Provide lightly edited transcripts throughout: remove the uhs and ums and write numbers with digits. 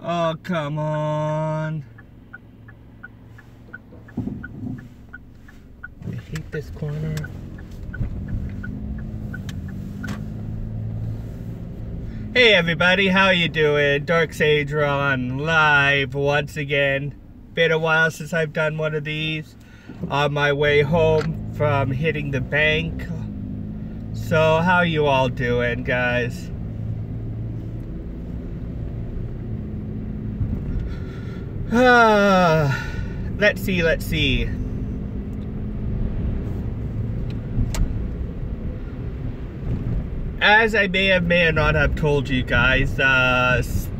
Oh, come on. I hate this corner. Hey everybody, how you doing? Darksageron live once again. Been a while since I've done one of these. On my way home from hitting the bank. So how you all doing, guys? Let's see. As I may or not have told you guys,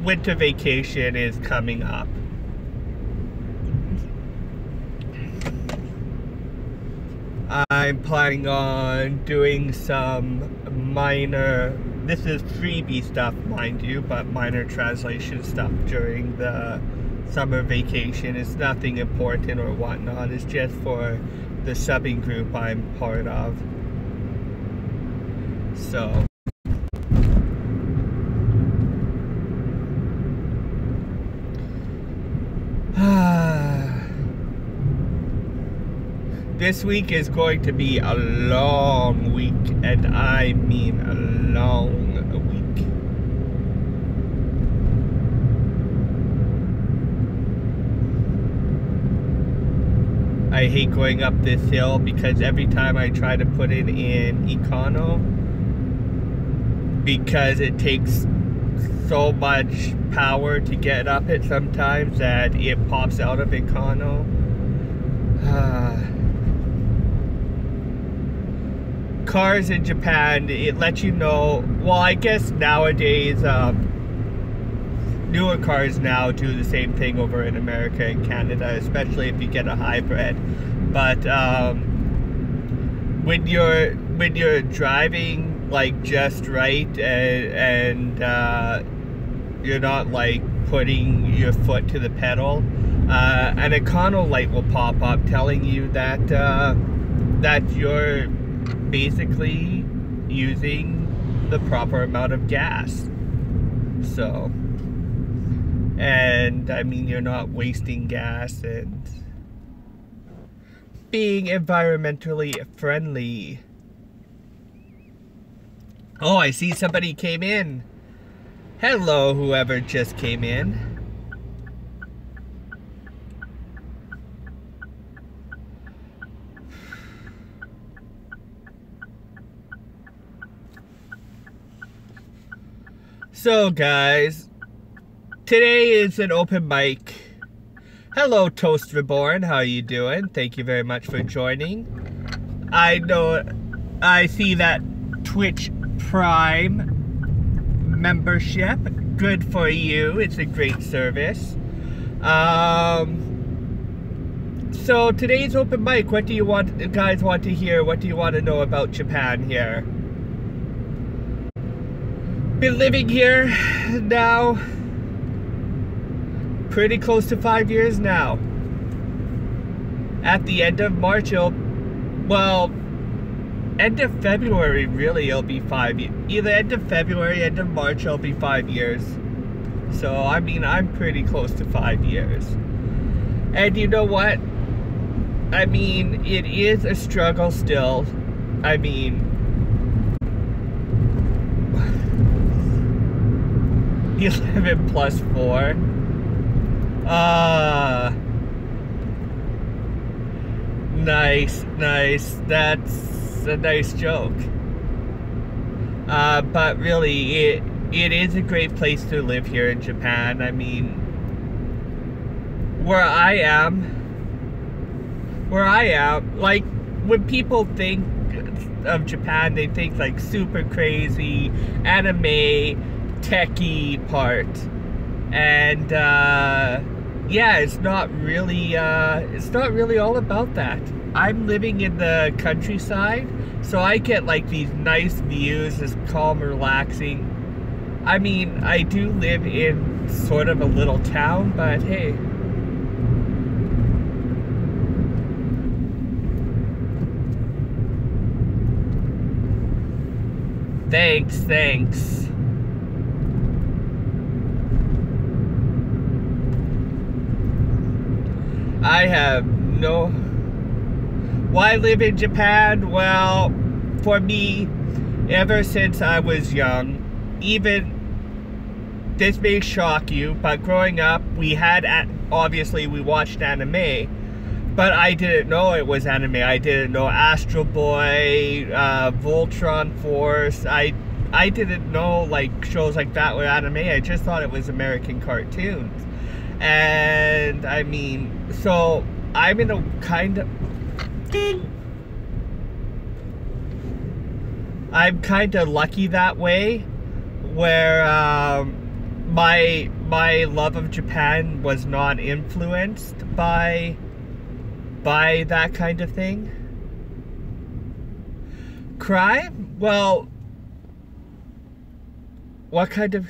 winter vacation is coming up. I'm planning on doing some minor, this is freebie stuff mind you, but minor translation stuff during the summer vacation. It's nothing important or whatnot, it's just for the subbing group I'm part of. So this week is going to be a long week, and I mean a long week. I hate going up this hill because every time I try to put it in econo, because it takes so much power to get up it sometimes that it pops out of econo. Cars in Japan, it lets you know, well, I guess nowadays newer cars now do the same thing over in America and Canada, especially if you get a hybrid. But when you're driving like just right and you're not like putting your foot to the pedal, an econo light will pop up telling you that that you're basically using the proper amount of gas. So, and I mean, you're not wasting gas and being environmentally friendly. Oh, I see somebody came in. Hello, whoever just came in. So guys, today is an open mic. Hello Toast Reborn, how you doing? Thank you very much for joining. I know, I see that Twitch Prime membership. Good for you, it's a great service. So today's open mic, what do you guys want to hear? What do you want to know about Japan here? Been living here now pretty close to 5 years now. At the end of March, well, end of February really, it'll be 5 years. Either end of February, end of March, it'll be 5 years. So I mean, I'm pretty close to 5 years. And you know what? I mean, it is a struggle still. I mean, 11 plus 4. Nice. That's a nice joke. But really, it is a great place to live here in Japan. I mean, where I am, like, when people think of Japan, they think like super crazy, anime, techie part, and yeah, it's not really all about that. I'm living in the countryside, so I get like these nice views, it's calm, relaxing. I mean, I do live in sort of a little town, but hey. Thanks. I have no... Why live in Japan? Well, for me, ever since I was young, even... This may shock you, but growing up, obviously we watched anime, but I didn't know it was anime. I didn't know Astro Boy, Voltron Force. I didn't know like shows like that were anime. I just thought it was American cartoons. And I mean, so I'm in a I'm kind of lucky that way, where my love of Japan was not influenced by that kind of thing. Crime? Well, what kind of...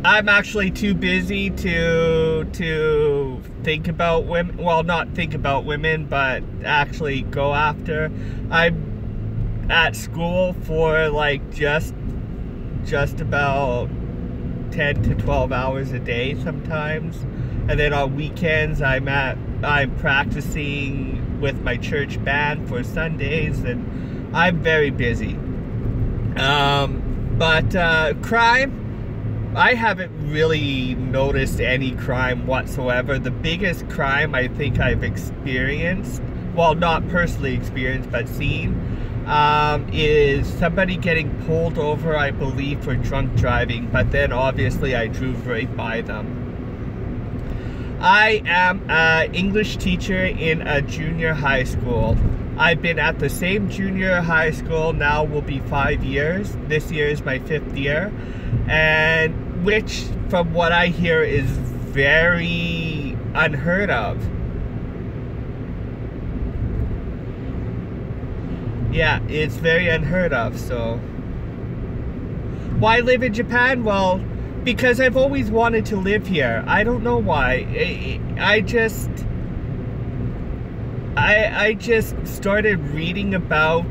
I'm actually too busy to think about women. Well, not think about women, but actually go after. I'm at school for like just about 10 to 12 hours a day sometimes, and then on weekends I'm practicing with my church band for Sundays, and I'm very busy. But crime, I haven't really noticed any crime whatsoever. The biggest crime I think I've experienced, well, not personally experienced, but seen, is somebody getting pulled over, I believe, for drunk driving, but then obviously I drove right by them. I am an English teacher in a junior high school. I've been at the same junior high school now will be 5 years. This year is my 5th year, and which, from what I hear, is very unheard of. Yeah, it's very unheard of. So why live in Japan? Well, because I've always wanted to live here. I don't know why. I just started reading about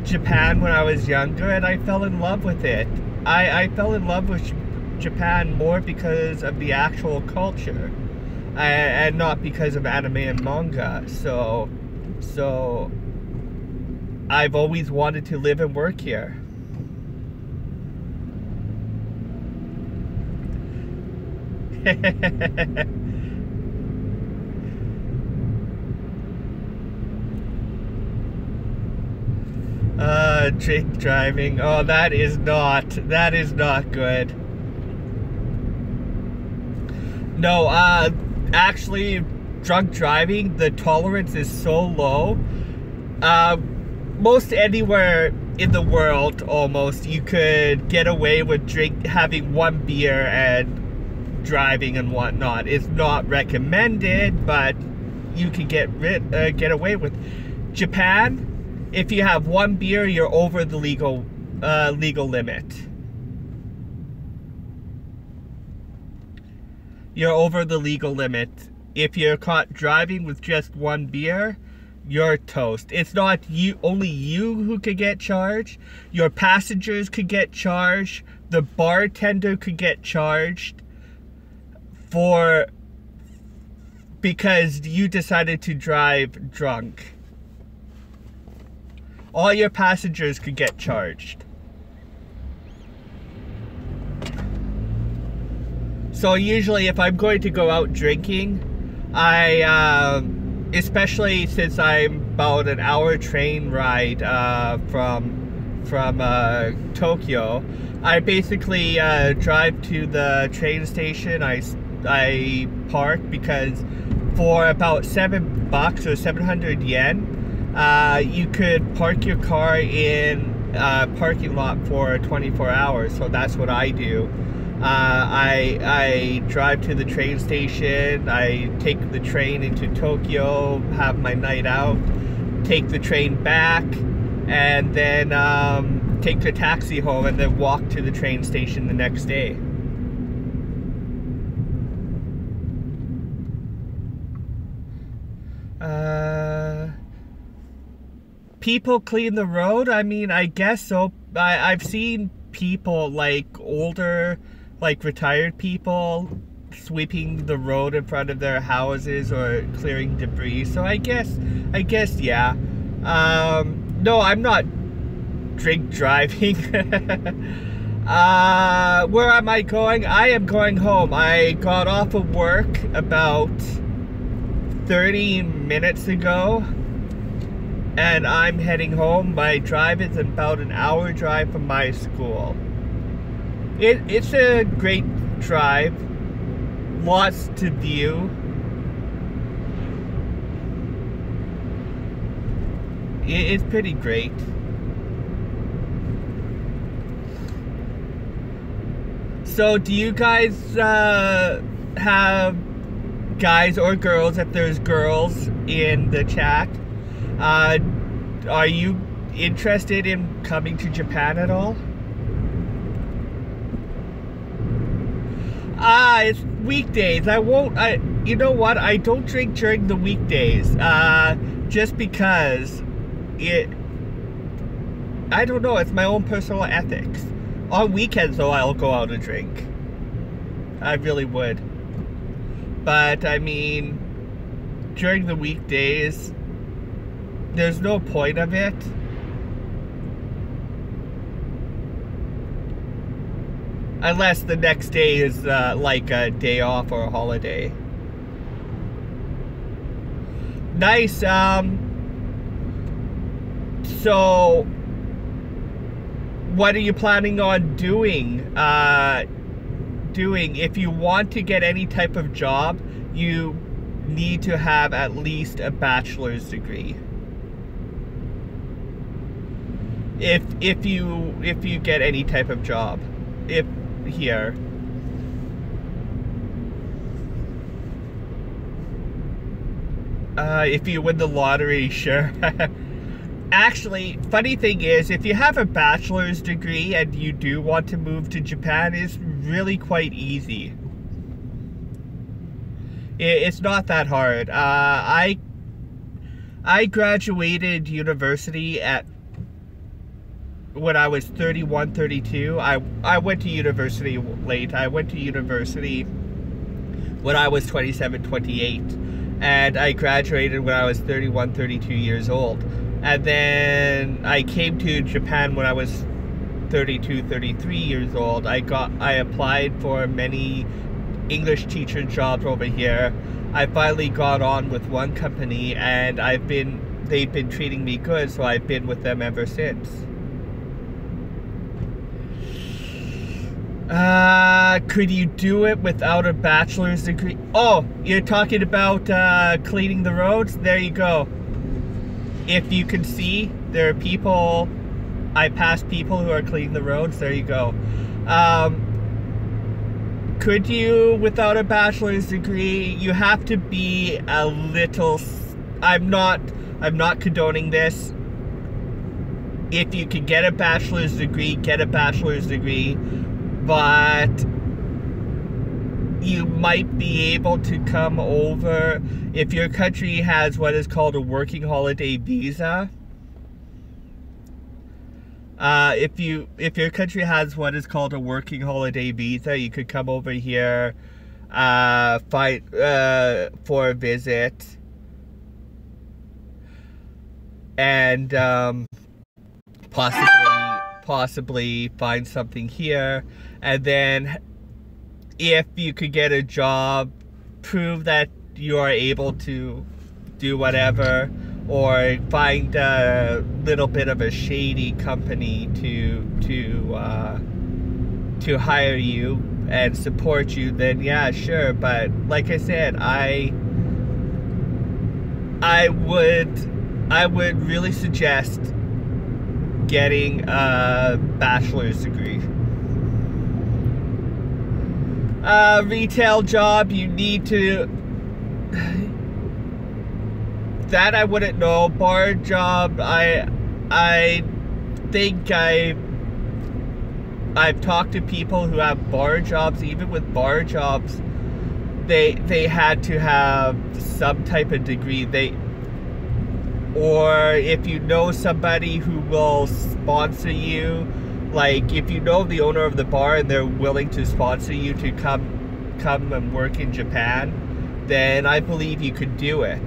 Japan when I was younger, and I fell in love with it. I fell in love with Japan more because of the actual culture, and not because of anime and manga. So I've always wanted to live and work here. Drink driving. Oh, that is not good. No, actually, drunk driving, the tolerance is so low. Most anywhere in the world, almost, you could get away with having one beer and driving and whatnot. It's not recommended, but you can get away with. Japan, if you have one beer, you're over the legal limit. You're over the legal limit. If you're caught driving with just one beer, you're toast. It's not only you who could get charged. Your passengers could get charged. The bartender could get charged because you decided to drive drunk. All your passengers could get charged. So usually if I'm going to go out drinking, especially since I'm about an hour train ride from Tokyo, I basically drive to the train station. I park, because for about $7 or 700 yen, you could park your car in a parking lot for 24 hours. So that's what I do. I drive to the train station, I take the train into Tokyo, have my night out, take the train back, and then take the taxi home, and then walk to the train station the next day. People clean the road? I mean, I guess so. I've seen people, like older like retired people sweeping the road in front of their houses or clearing debris. So I guess yeah. No, I'm not drink driving. Where am I going? I am going home. I got off of work about 30 minutes ago, and I'm heading home. My drive is about an hour drive from my school. It's a great drive, lots to view. It's pretty great. So do you guys have guys or girls, if there's girls in the chat, are you interested in coming to Japan at all? It's weekdays. You know what? I don't drink during the weekdays. Just because I don't know, it's my own personal ethics. On weekends, though, I'll go out and drink. I really would. But, I mean, during the weekdays, there's no point of it. Unless the next day is like a day off or a holiday. Nice. So, what are you planning on doing? If you want to get any type of job, you need to have at least a bachelor's degree. If you get any type of job, here. If you win the lottery, sure. Actually, funny thing is, if you have a bachelor's degree and you do want to move to Japan, it's really quite easy. It's not that hard. I graduated university when I was 31, 32. I went to university late. I went to university when I was 27, 28. And I graduated when I was 31, 32 years old. And then I came to Japan when I was 32, 33 years old. I applied for many English teacher jobs over here. I finally got on with one company, and they've been treating me good, so I've been with them ever since. Could you do it without a bachelor's degree? Oh, you're talking about cleaning the roads? There you go. If you can see, there are people, I pass people who are cleaning the roads. There you go. Could you without a bachelor's degree? You have to be a little, I'm not condoning this. If you can get a bachelor's degree, get a bachelor's degree. But you might be able to come over if your country has what is called a working holiday visa. If your country has what is called a working holiday visa, you could come over here for a visit and possibly find something here. And then if you could get a job, prove that you are able to do whatever, or find a little bit of a shady company to hire you and support you, then yeah, sure. But like I said, I would really suggest getting a bachelor's degree. Retail job, you need to, that I wouldn't know. Bar job, I think I've talked to people who have bar jobs. Even with bar jobs, they had to have some type of degree. Or if you know somebody who will sponsor you Like, if you know the owner of the bar and they're willing to sponsor you to come and work in Japan, then I believe you could do it.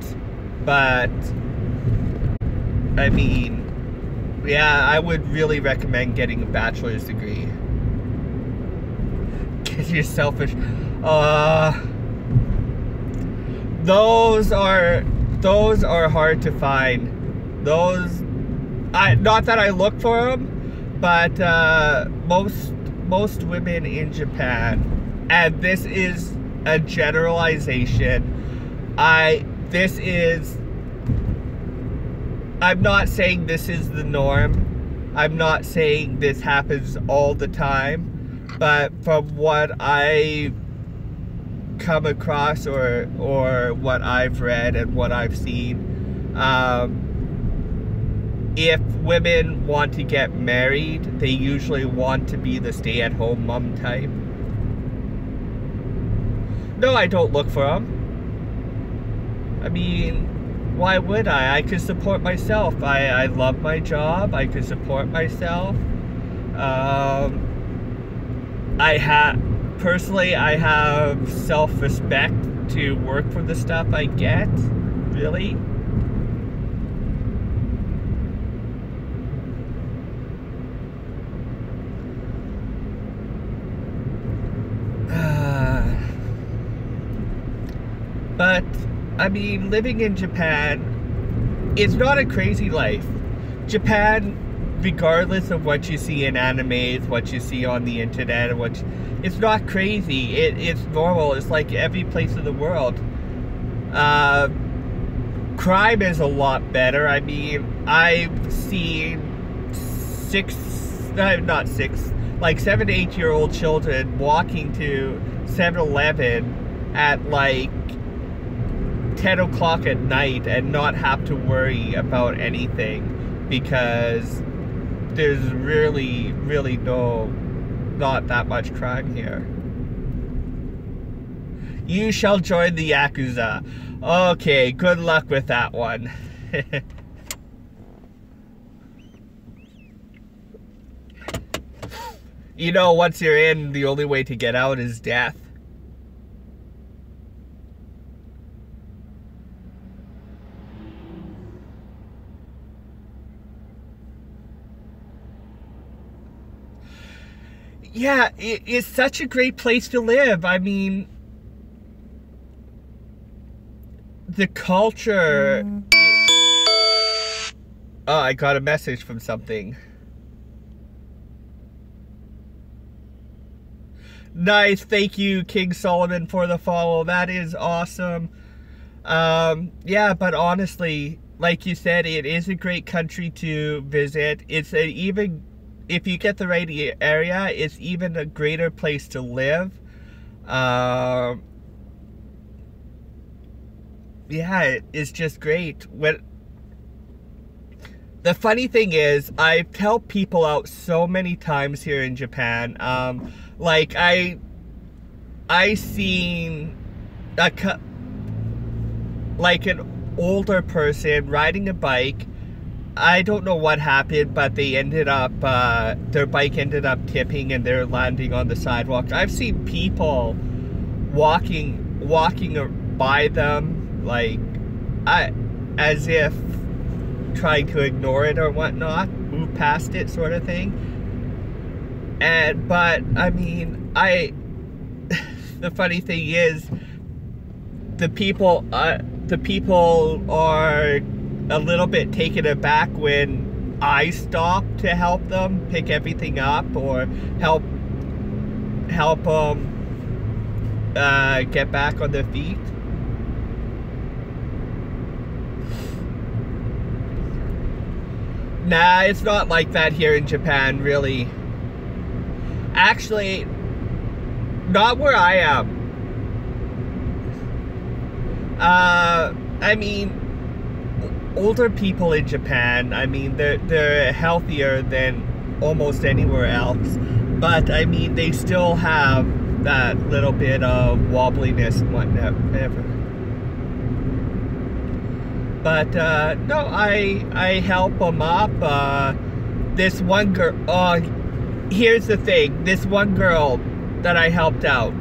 But, I mean, yeah, I would really recommend getting a bachelor's degree. Get yourself a... those are hard to find. Those... not that I look for them, but most women in Japan, and this is a generalization, I'm not saying this is the norm. I'm not saying this happens all the time, but from what I come across or what I've read and what I've seen, if women want to get married, they usually want to be the stay-at-home mom type. No, I don't look for them. I mean, why would I? I could support myself. I love my job. I could support myself. Personally, I have self-respect to work for the stuff I get. Really. But, I mean, living in Japan, it's not a crazy life. Japan, regardless of what you see in animes, what you see on the internet, it's not crazy. It's normal. It's like every place in the world. Crime is a lot better. I mean, I've seen 7 to 8 year old children walking to 7-Eleven at like 10 o'clock at night and not have to worry about anything, because there's really not that much crime here. You shall join the Yakuza. Okay, good luck with that one. You know, once you're in, the only way to get out is death. Yeah, it's such a great place to live. I mean, the culture... Oh, I got a message from something. Nice, thank you, King Solomon, for the follow. That is awesome. Yeah, but honestly, like you said, it is a great country to visit. It's if you get the right area, it's even a greater place to live. Yeah, it's just great. The funny thing is, I've helped people out so many times here in Japan. Like, I seen like an older person riding a bike. I don't know what happened, but they ended up, their bike ended up tipping and they're landing on the sidewalk. I've seen people walking by them, like, as if trying to ignore it or whatnot, move past it sort of thing. But, I mean, the funny thing is, the people are a little bit taken aback when I stop to help them pick everything up or help them get back on their feet. Nah, it's not like that here in Japan, really. Actually, not where I am. I mean, older people in Japan, I mean, they're healthier than almost anywhere else. But, I mean, they still have that little bit of wobbliness and whatever. But, no, I help them up. This one girl, here's the thing. This one girl that I helped out,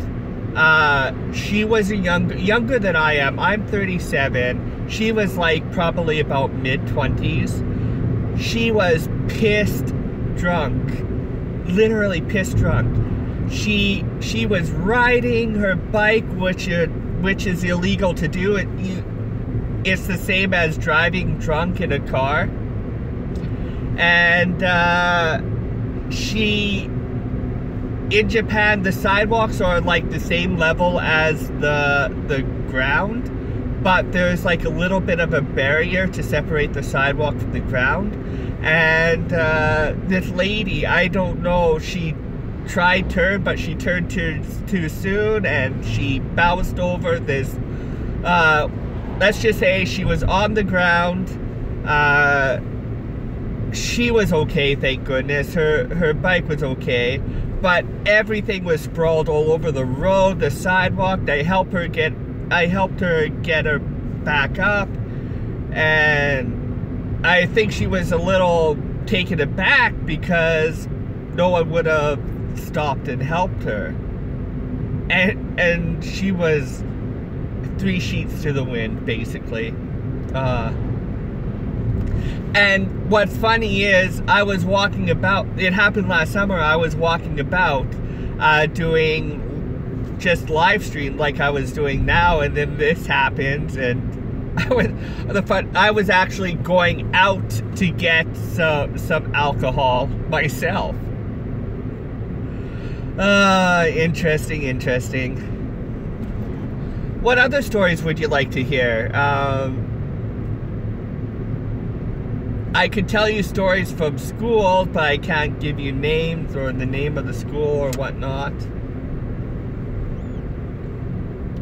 she was younger than I am. I'm 37. She was like probably about mid-20s. She was pissed drunk. Literally pissed drunk. She was riding her bike, which is illegal to do. It's the same as driving drunk in a car. And in Japan, the sidewalks are like the same level as the ground, but there's like a little bit of a barrier to separate the sidewalk from the ground. And this lady, I don't know, she tried turn, but she turned too soon, and she bounced over this, let's just say she was on the ground. She was okay, thank goodness. Her bike was okay, but everything was sprawled all over the road, the sidewalk. I helped her get her back up, and I think she was a little taken aback because no one would have stopped and helped her, and she was 3 sheets to the wind, basically. And what's funny is, I was walking about, it happened last summer, I was walking about doing just live stream like I was doing now, and then this happens, and I was actually going out to get some alcohol myself. Interesting. What other stories would you like to hear? I could tell you stories from school, but I can't give you names or the name of the school or whatnot.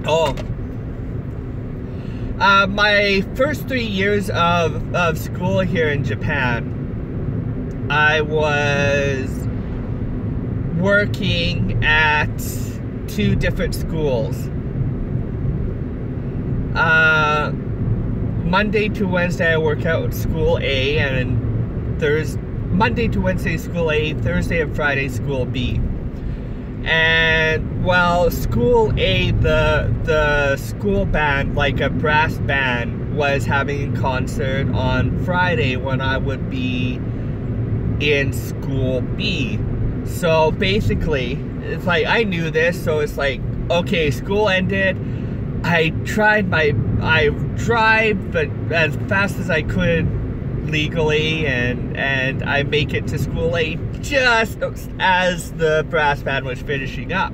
Oh. My first 3 years of school here in Japan, I was working at 2 different schools. Monday to Wednesday I work out at school A, and Monday to Wednesday school A, Thursday and Friday school B. And while school A, the school band, like a brass band, was having a concert on Friday when I would be in school B. So basically, it's like, I knew this, so it's like, okay, school ended. I drive but as fast as I could legally, and I make it to school A just as the brass band was finishing up.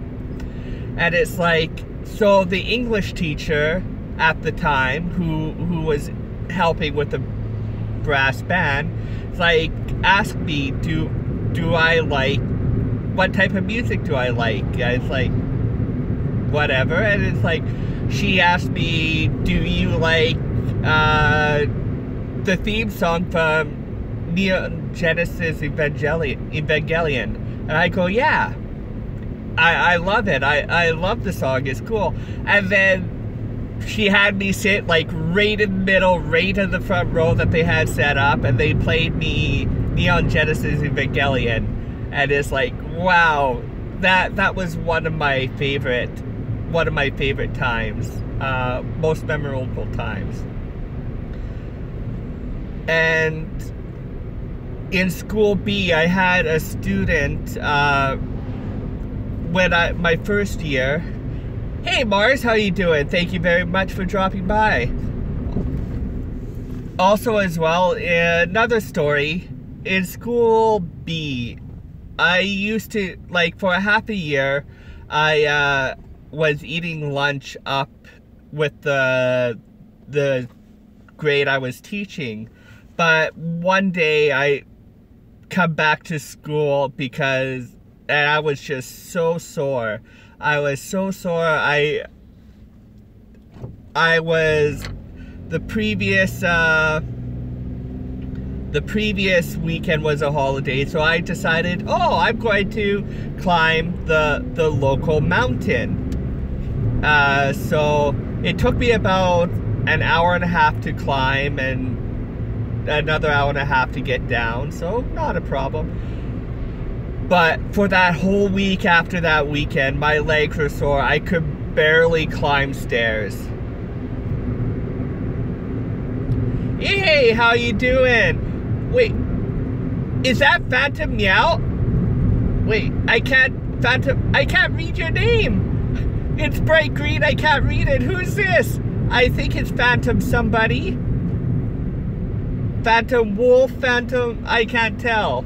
And it's like, so the English teacher at the time who was helping with the brass band, like, asked me, do I like, what type of music do I like? It's like, whatever. And it's like, she asked me, do you like the theme song from Neon Genesis Evangelion? And I go, yeah, I love it. I love the song, it's cool. And then she had me sit like right in the middle, right in the front row that they had set up, and they played me Neon Genesis Evangelion. And it's like, wow, that was one of my favorite times, most memorable times. And in school B, I had a student, my first year. Hey Mars, how you doing? Thank you very much for dropping by. Also as well, another story, in school B, I used to, like, for a half a year, I was eating lunch up with the grade I was teaching. But one day I come back to school and I was just so sore. I was so sore. I was the previous weekend was a holiday, so I decided, oh, I'm going to climb the local mountain. So it took me about an hour and a half to climb and another hour and a half to get down, so not a problem. But for that whole week after that weekend, my legs were sore. I could barely climb stairs. Hey, how you doing? Wait, is that Phantom Meow? Wait, I can't read your name. It's bright green, I can't read it. Who's this? I think it's Phantom somebody. Phantom Wolf, Phantom, I can't tell.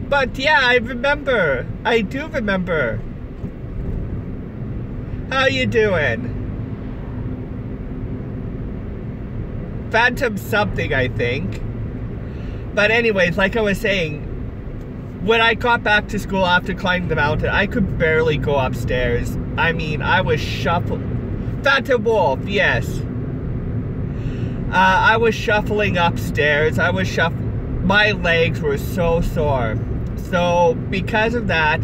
But yeah, I remember. I do remember. How you doing? Phantom something, I think. But anyways, like I was saying, when I got back to school after climbing the mountain, I could barely go upstairs. I mean, I was shuffling. Phantom Wolf, yes. I was shuffling upstairs. My legs were so sore. So because of that,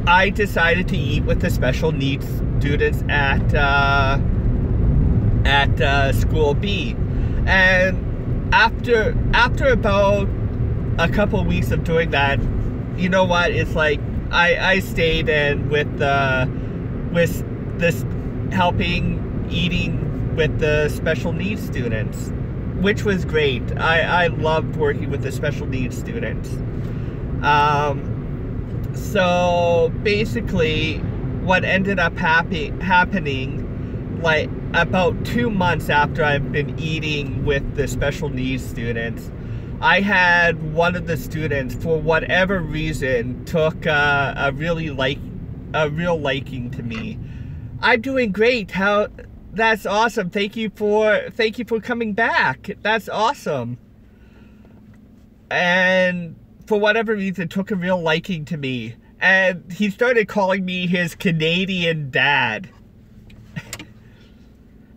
I decided to eat with the special needs students at School B. And after about a couple weeks of doing that, you know what? It's like I stayed in with this helping eating with the special needs students, which was great. I loved working with the special needs students. So basically, what ended up happening, like about 2 months after I've been eating with the special needs students, I had one of the students, for whatever reason, took a real liking to me. I'm doing great. That's awesome. Thank you for coming back. That's awesome. And for whatever reason, took a real liking to me. And he started calling me his Canadian dad.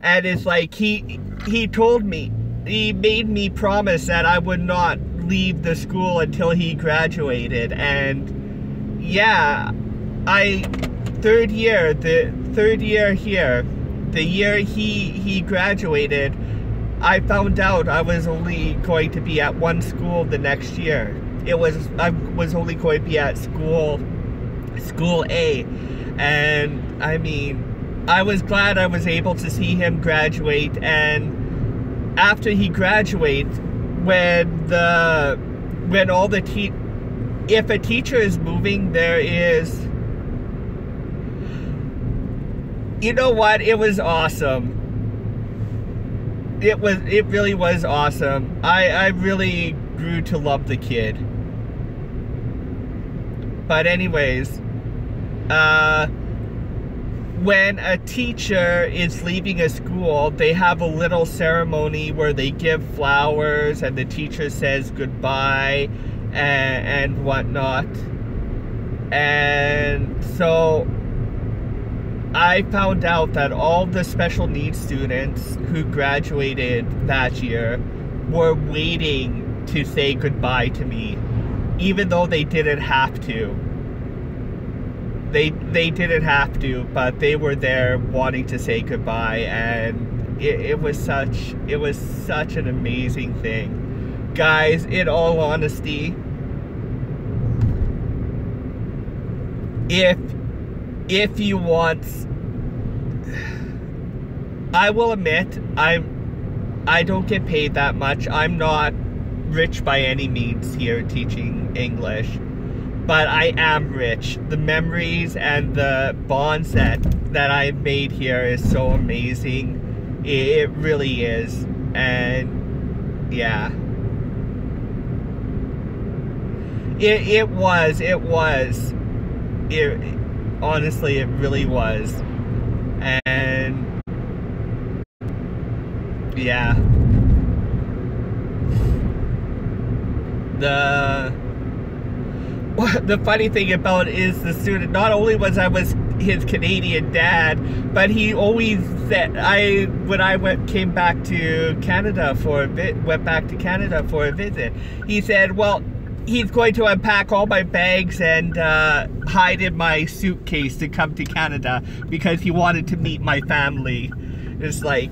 And it's like he told me, he made me promise that I would not leave the school until he graduated. And yeah, the third year here, the year he graduated, I found out I was only going to be at one school the next year. I was only going to be at school A. And I mean, I was glad I was able to see him graduate. And after he graduates, if a teacher is moving, there is, you know what, it was awesome. It really was awesome. I really grew to love the kid. But anyways, when a teacher is leaving a school, they have a little ceremony where they give flowers and the teacher says goodbye and whatnot. And so I found out that all the special needs students who graduated that year were waiting to say goodbye to me, even though they didn't have to. They didn't have to, but they were there wanting to say goodbye, and it was such an amazing thing. Guys, in all honesty, if you want, I will admit, I don't get paid that much. I'm not rich by any means here teaching English, but I am rich. The memories and the bonds that I've made here is so amazing. It really is. And yeah, honestly, it really was. And yeah, the funny thing about it is the student, not only was his Canadian dad, but he always said, when I came back to Canada for a visit, he said, well, he's going to unpack all my bags and hide in my suitcase to come to Canada because he wanted to meet my family. It's like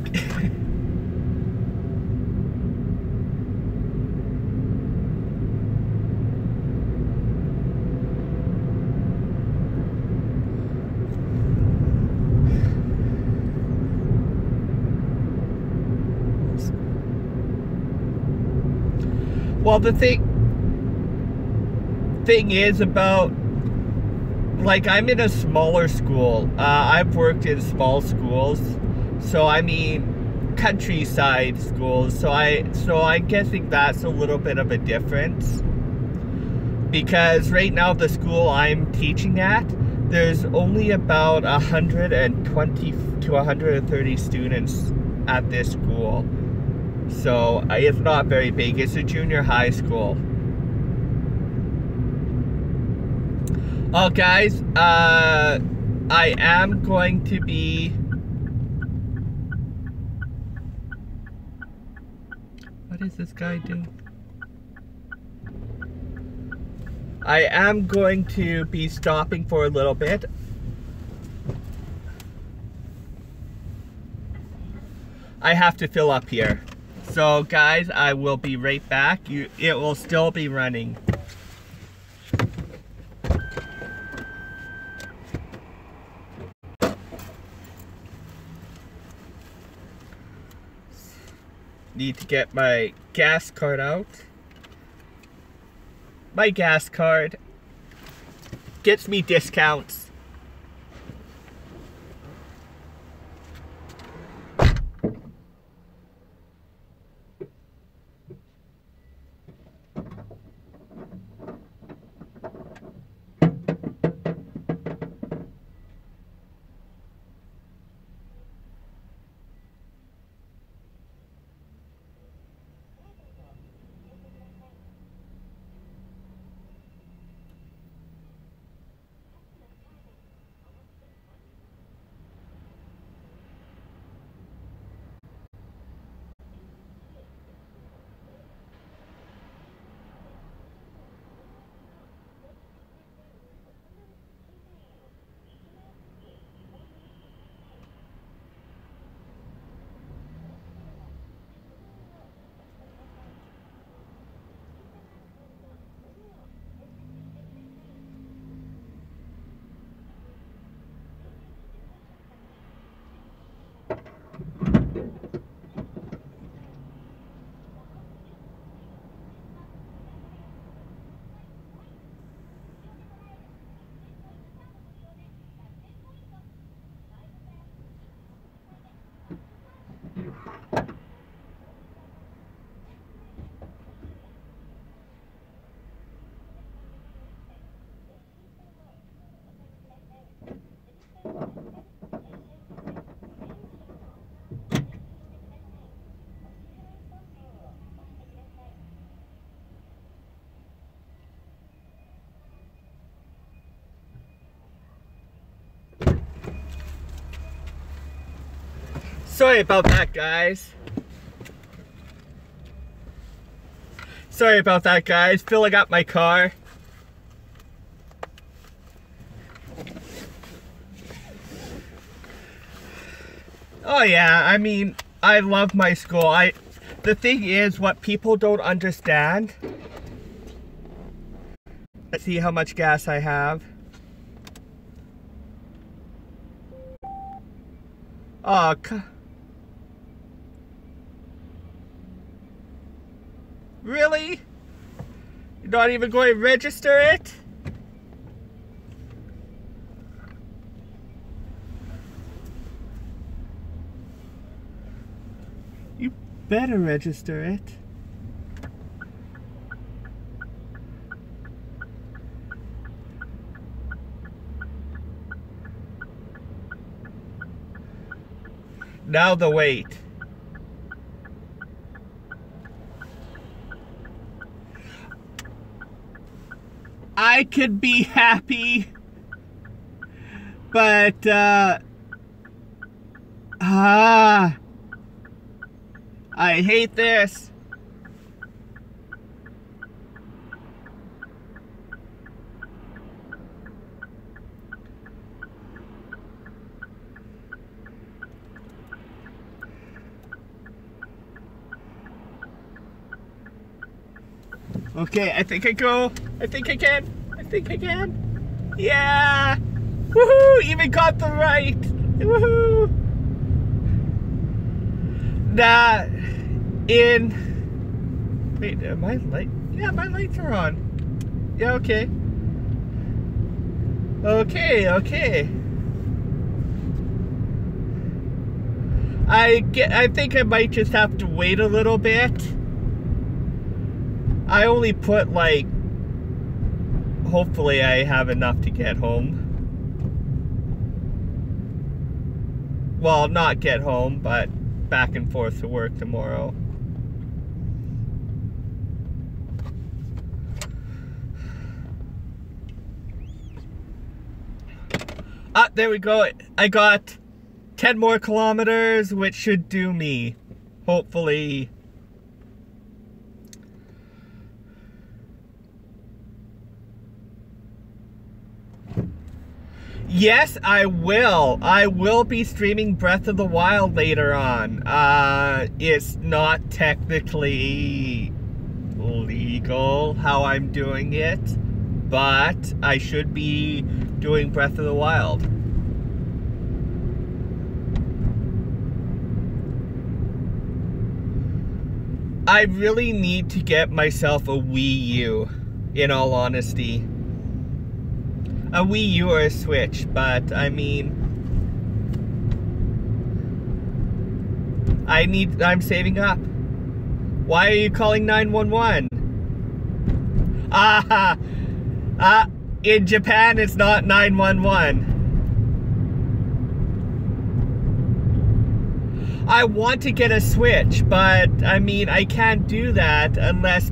Well, the thing is about, like, I'm in a smaller school. I've worked in small schools, so I mean countryside schools. So I'm guessing that's a little bit of a difference. Because right now the school I'm teaching at, there's only about 120 to 130 students at this school. So it's not very big. It's a junior high school. Oh, guys, I am going to be... What is this guy doing? I am going to be stopping for a little bit. I have to fill up here. So guys, I will be right back. It will still be running. Need to get my gas card out. My gas card gets me discounts. Sorry about that, guys. Sorry about that, guys. Filling up my car. Oh yeah, I mean, I love my school. The thing is, what people don't understand. Let's see how much gas I have. Oh, really? You're not even going to register it? You better register it. Now the wait. I could be happy, but I hate this. Okay, I think I go. I think I can. I think I can. Yeah! Woohoo! Even got the right. Woohoo! Wait, am I late? Yeah, my lights are on. Yeah, okay. Okay. I think I might just have to wait a little bit. I only put like, hopefully I have enough to get home. Well, not get home, but back and forth to work tomorrow. Ah, there we go. I got 10 more kilometers, which should do me. Hopefully. Yes, I will. I will be streaming Breath of the Wild later on. It's not technically legal how I'm doing it, but I should be doing Breath of the Wild. I really need to get myself a Wii U, in all honesty. A Wii U or a Switch, but I mean, I'm saving up. Why are you calling 911? In Japan it's not 911. I want to get a Switch, but I mean, I can't do that unless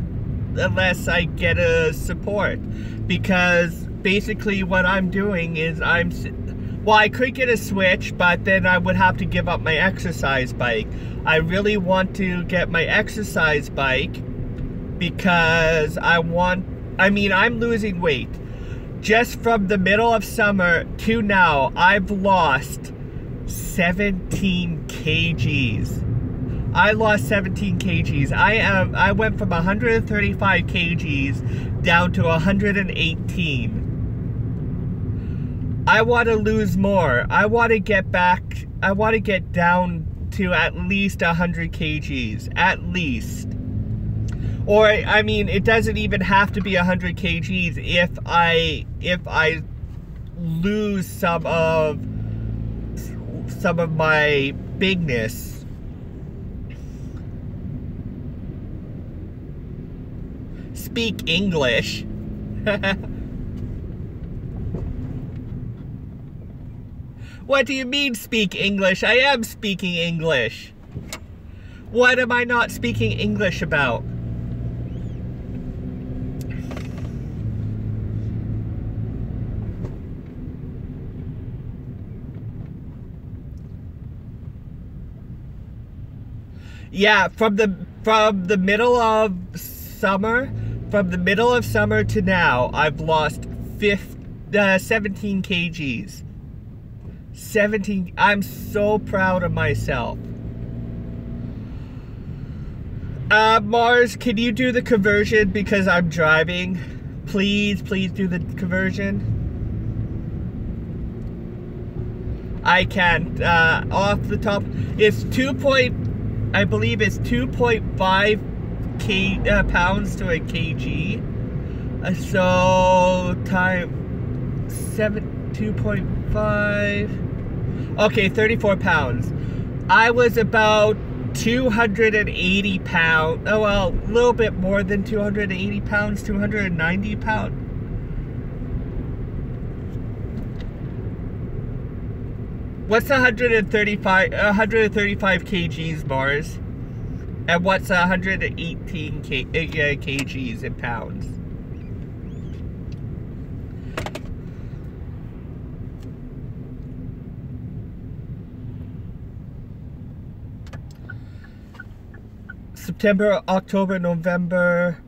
I get a support, because basically what I'm doing is well, I could get a Switch, but then I would have to give up my exercise bike. I really want to get my exercise bike because I'm losing weight. Just from the middle of summer to now, I've lost 17 kgs. I lost 17 kgs. I went from 135 kgs down to 118. I want to lose more. I want to get down to at least 100 kgs. At least. Or, I mean, it doesn't even have to be 100 kgs if I lose some of my bigness. Speak English. What do you mean speak English? I am speaking English. What am I not speaking English about? Yeah, from the middle of summer to now, I've lost 17 kgs. 17. I'm so proud of myself. Mars, can you do the conversion because I'm driving? Please do the conversion. I can't. Off the top, it's I believe it's 2.5 pounds to a kg. So time 2.5. Okay, 34 pounds. I was about 280 pounds. Oh, well, a little bit more than 280 pounds, 290 pounds. What's 135 kgs, Mars? And what's 118 kgs in pounds? September, October, November.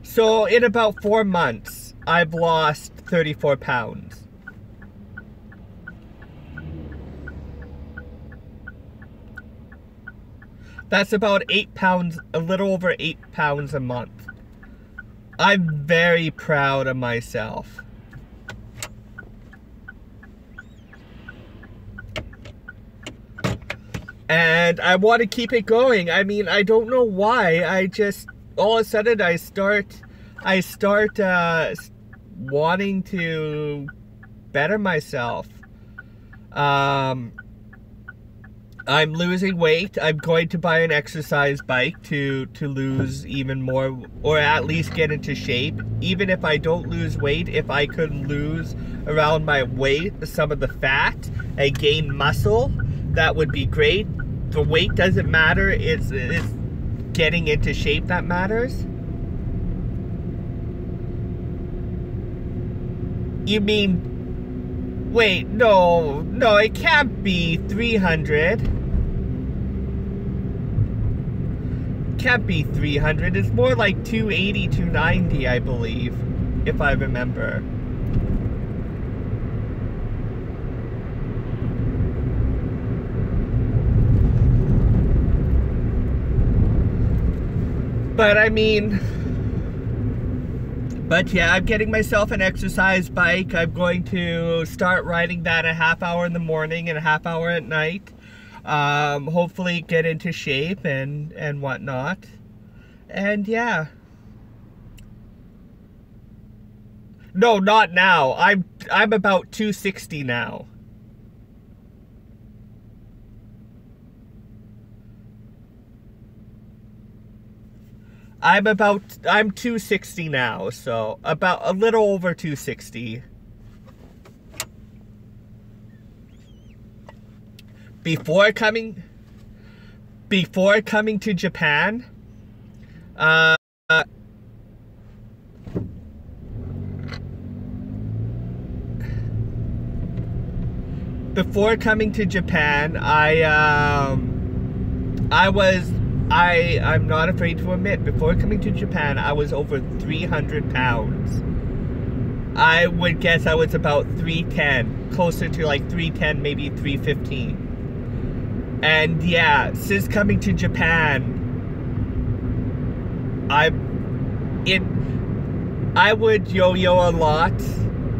So in about 4 months, I've lost 34 pounds. That's about 8 pounds, a little over 8 pounds a month. I'm very proud of myself. And I want to keep it going. I mean, I don't know why. I just, all of a sudden I start I start wanting to better myself. I'm losing weight. I'm going to buy an exercise bike to lose even more, or at least get into shape. Even if I don't lose weight, if I could lose around my weight some of the fat and gain muscle, that would be great. The weight doesn't matter. It's getting into shape that matters. You mean... Wait, no, it can't be 300. Can't be 300. It's more like 280, 290, I believe, if I remember. But I mean... But yeah, I'm getting myself an exercise bike. I'm going to start riding that a half hour in the morning and a half hour at night. Hopefully get into shape and whatnot. And yeah. No, not now. I'm about 260 now. I'm 260 now, so about a little over 260. Before coming to Japan, I'm not afraid to admit, before coming to Japan, I was over 300 pounds. I would guess I was about 310, closer to like 310, maybe 315. And yeah, since coming to Japan, I would yo-yo a lot.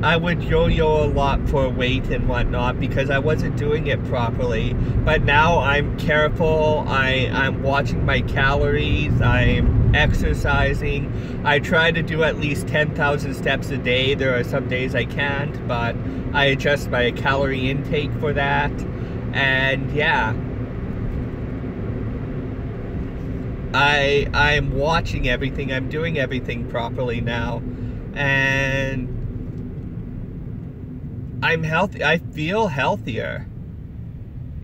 I would yo-yo a lot for weight and whatnot because I wasn't doing it properly. But now I'm careful. I'm watching my calories. I'm exercising. I try to do at least 10,000 steps a day. There are some days I can't, but I adjust my calorie intake for that. And yeah, I'm watching everything. I'm doing everything properly now. And I'm healthy. I feel healthier.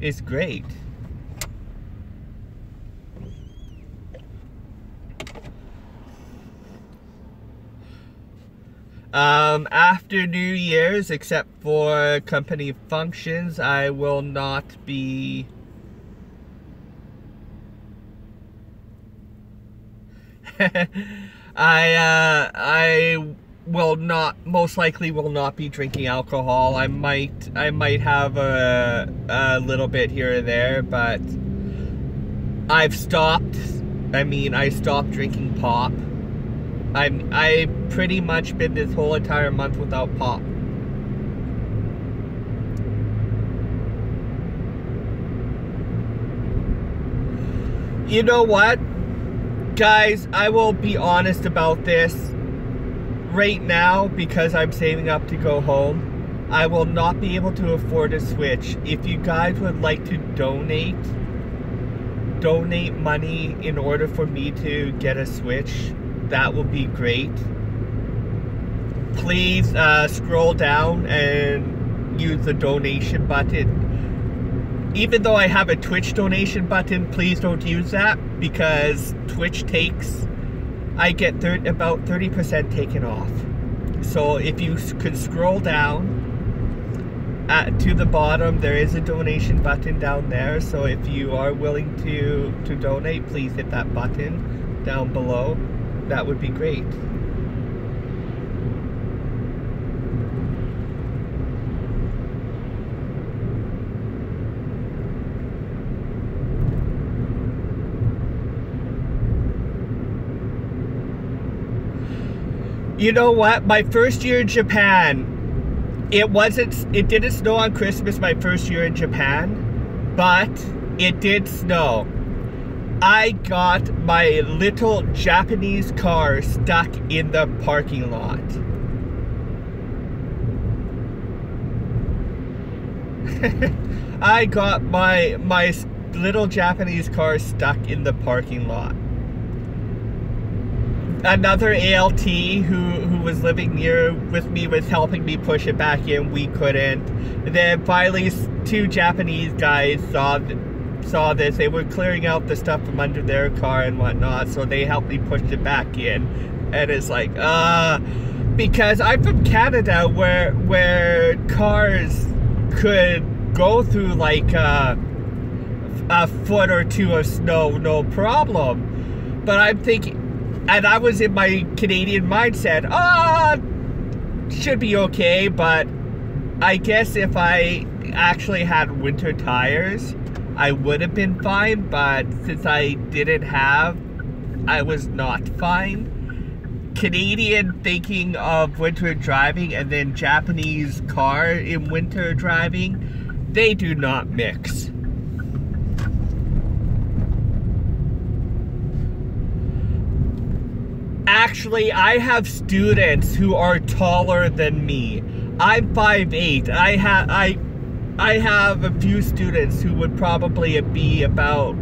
It's great. After New Year's, except for company functions, I will not be... I will not, most likely will not be drinking alcohol. I might have a little bit here or there, but I've stopped. I mean, I stopped drinking pop. I've pretty much been this whole entire month without pop. You know what? Guys, I will be honest about this. Right now, because I'm saving up to go home, I will not be able to afford a Switch. If you guys would like to donate money in order for me to get a Switch, that would be great. Please scroll down and use the donation button. Even though I have a Twitch donation button, please don't use that because Twitch takes... I get about 30% taken off. So if you could scroll down to the bottom, there is a donation button down there. So if you are willing to donate, please hit that button down below. That would be great. You know what? My first year in Japan, it didn't snow on Christmas my first year in Japan, but it did snow. I got my little Japanese car stuck in the parking lot. I got my little Japanese car stuck in the parking lot. Another ALT who was living near with me was helping me push it back in. We couldn't. And then finally 2 Japanese guys saw this. They were clearing out the stuff from under their car and whatnot, so they helped me push it back in. And it's like, because I'm from Canada where cars could go through like a foot or 2 of snow, no problem. But I'm thinking, and I was in my Canadian mindset, should be okay, but I guess if I actually had winter tires, I would have been fine, but since I didn't have, I was not fine. Canadian thinking of winter driving and then Japanese car in winter driving, they do not mix. Actually, I have students who are taller than me. I'm 5'8". I have a few students who would probably be about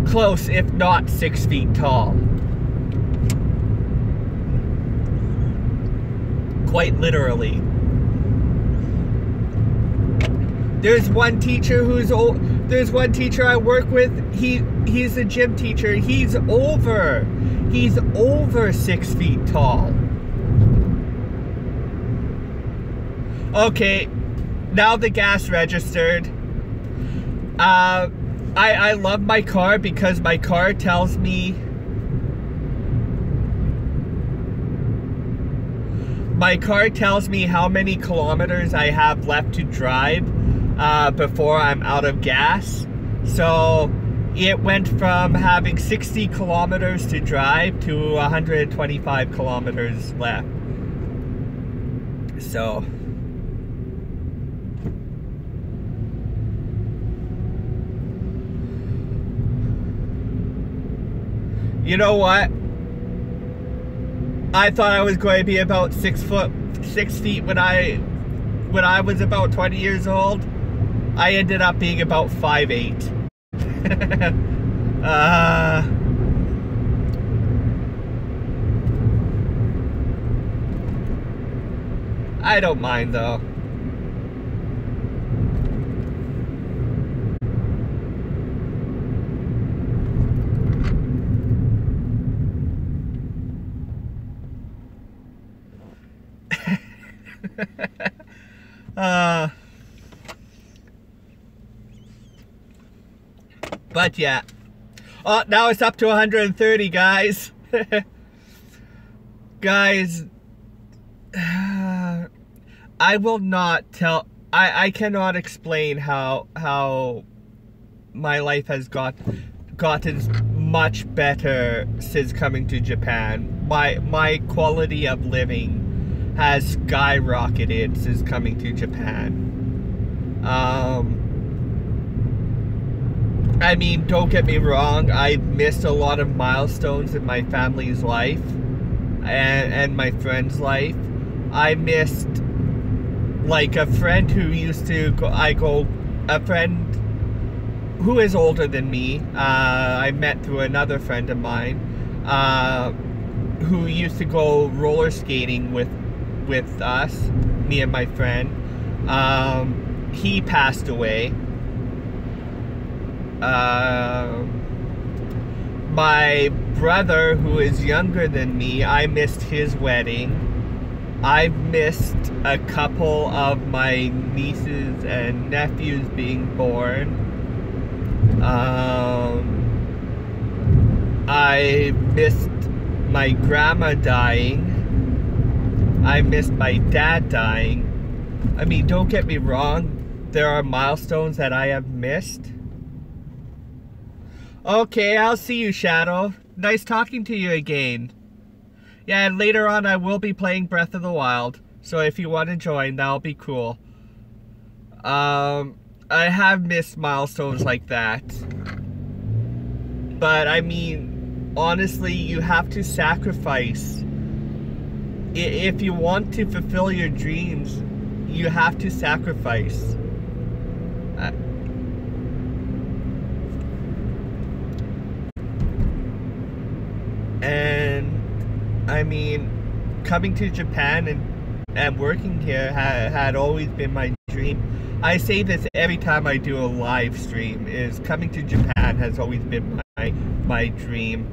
close, if not 6 feet tall. Quite literally. There's one teacher who's old. There's one teacher I work with. He's a gym teacher. He's over 6 feet tall. Okay, now the gas registered. I love my car because my car tells me how many kilometers I have left to drive before I'm out of gas. So it went from having 60 kilometers to drive to 125 kilometers left. So you know what? I thought I was going to be about 6 feet when I was about 20 years old. I ended up being about 5'8". I don't mind though. But yeah. Oh, now it's up to 130, guys. Guys, I will not tell. I cannot explain how my life has gotten much better since coming to Japan. My quality of living has skyrocketed since coming to Japan. I mean, don't get me wrong, I missed a lot of milestones in my family's life and my friend's life. I missed, like, a friend who used to go, a friend who is older than me, I met through another friend of mine, who used to go roller skating with us, me and my friend. He passed away. My brother, who is younger than me, I missed his wedding. I've missed a couple of my nieces and nephews being born. I missed my grandma dying. I missed my dad dying. I mean, don't get me wrong, there are milestones that I have missed. Okay, I'll see you, Shadow. Nice talking to you again. Yeah, and later on I will be playing Breath of the Wild, so if you want to join, that'll be cool. I have missed milestones like that. But I mean, honestly, you have to sacrifice. If you want to fulfill your dreams, you have to sacrifice. And I mean, coming to Japan and working here had always been my dream. I say this every time I do a live stream, is coming to Japan has always been my dream.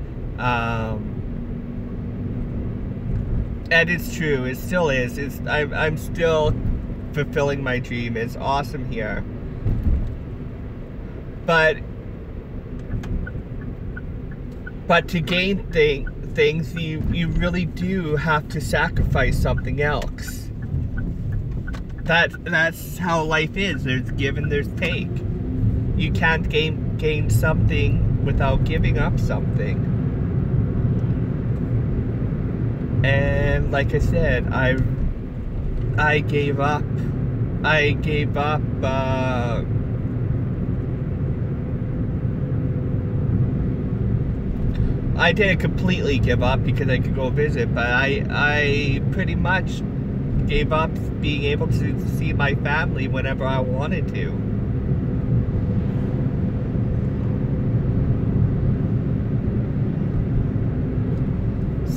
And it's true, it still is. I'm still fulfilling my dream. It's awesome here. But to gain things, you really do have to sacrifice something else. That's how life is. There's give and there's take. You can't gain something without giving up something. And like I said, I gave up. I didn't completely give up because I could go visit, but I pretty much gave up being able to see my family whenever I wanted to.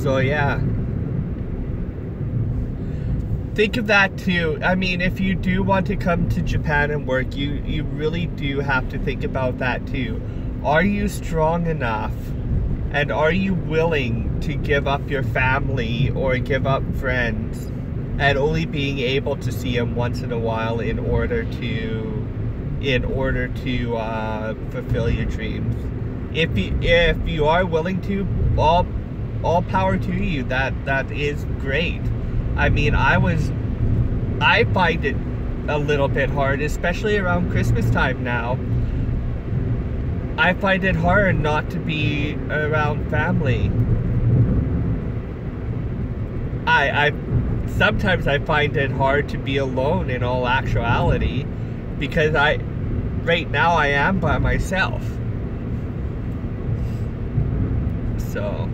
So yeah. Think of that too. I mean, if you do want to come to Japan and work, you really do have to think about that too. Are you strong enough? And are you willing to give up your family or give up friends and only being able to see them once in a while in order to fulfill your dreams? If you are willing to, all power to you. That is great. I mean, I find it a little bit hard, especially around Christmas time now. I find it hard not to be around family. Sometimes I find it hard to be alone in all actuality, because right now I am by myself. So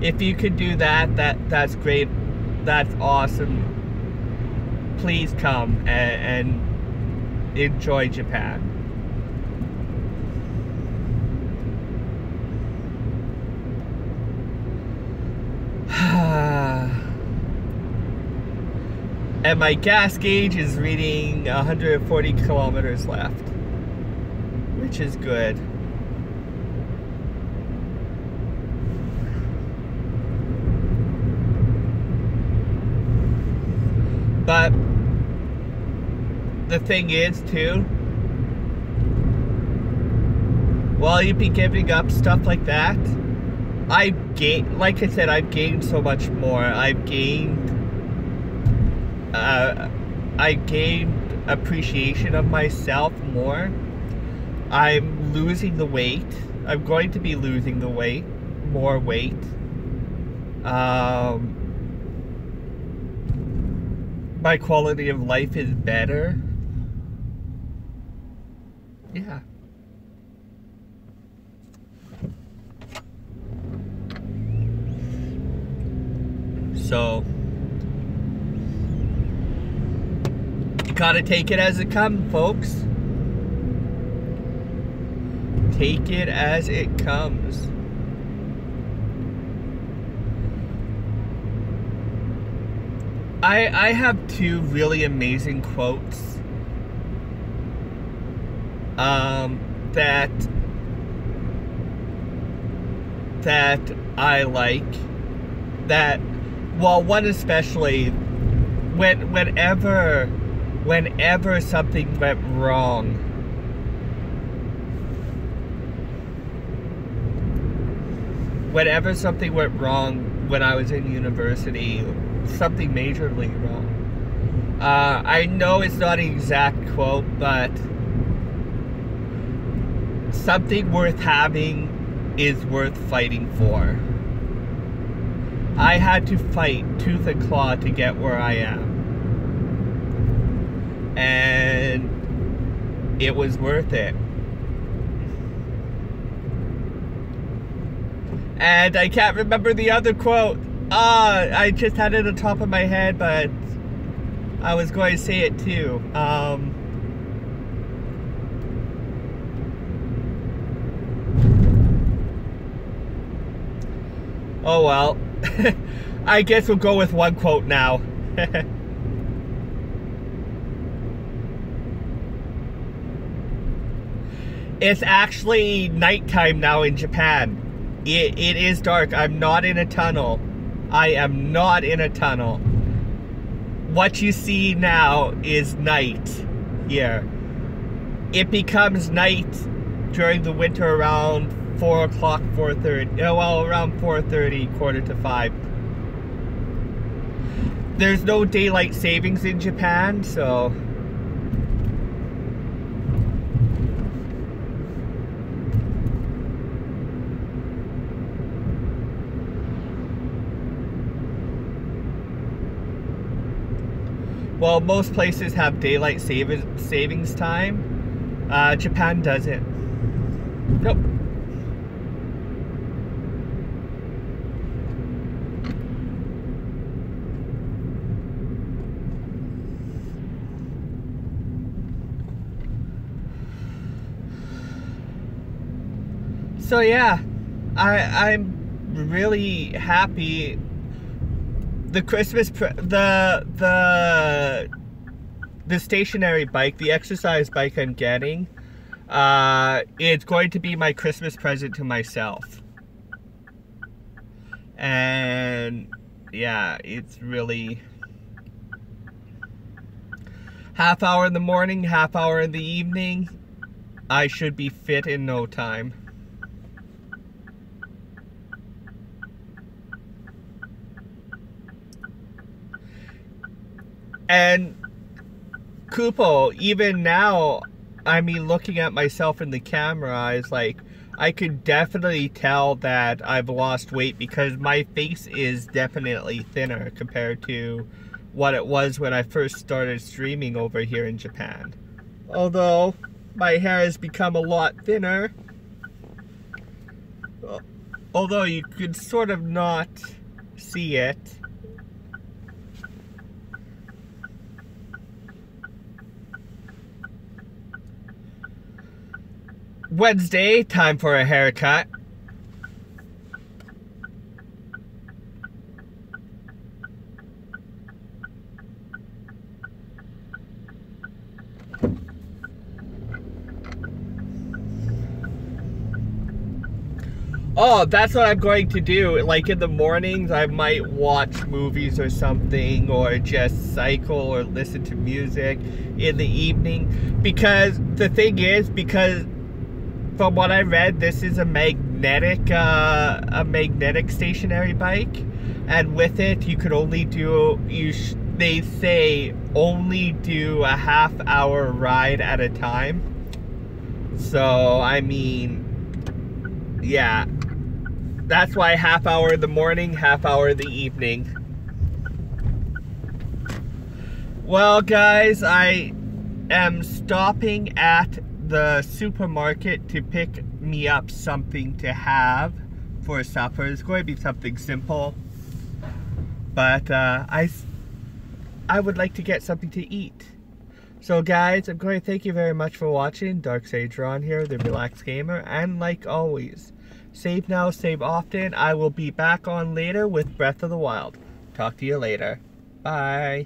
if you could do that's great. That's awesome. Please come and enjoy Japan. And my gas gauge is reading 140 kilometers left, which is good. But the thing is too, while you'd be giving up stuff like that, like I said, I've gained so much more. I gained appreciation of myself more. I'm losing the weight. I'm going to be losing the weight, more weight. My quality of life is better. Yeah. So you gotta take it as it comes, folks. Take it as it comes. I have two really amazing quotes that I like. That, well, one especially, whenever something went wrong, when I was in university, something majorly wrong. I know it's not an exact quote, but something worth having is worth fighting for. I had to fight tooth and claw to get where I am. And it was worth it. And I can't remember the other quote. I just had it on top of my head, but I was going to say it too. Oh well. I guess we'll go with one quote now. It's actually nighttime now in Japan. It is dark. I'm not in a tunnel. I am not in a tunnel. What you see now is night here. It becomes night during the winter around 4 o'clock, 4:30. Well, around 4:30, quarter to 5. There's no daylight savings in Japan, so... Well, most places have daylight savings time. Japan doesn't. Nope. So yeah, I'm really happy. The Christmas, the stationary bike, the exercise bike I'm getting, it's going to be my Christmas present to myself. And yeah, it's really half hour in the morning, half hour in the evening. I should be fit in no time. And Kupo, even now, I mean, looking at myself in the camera, I could definitely tell that I've lost weight because my face is definitely thinner compared to what it was when I first started streaming over here in Japan. Although, my hair has become a lot thinner. Although you could sort of not see it. Wednesday, time for a haircut. Oh, that's what I'm going to do. Like in the mornings, I might watch movies or something, or just cycle or listen to music in the evening. Because the thing is, from what I read, this is a magnetic stationary bike, and with it you could only do, they say only do a half-hour ride at a time. So I mean, yeah, that's why half hour in the morning, half hour in the evening. Well guys, I am stopping at the supermarket to pick me up something to have for supper. It's going to be something simple, but I would like to get something to eat. So guys, I'm going to thank you very much for watching. Darksageron here, the Relaxed Gamer, and like always, save now, save often. I will be back on later with Breath of the Wild. Talk to you later. Bye.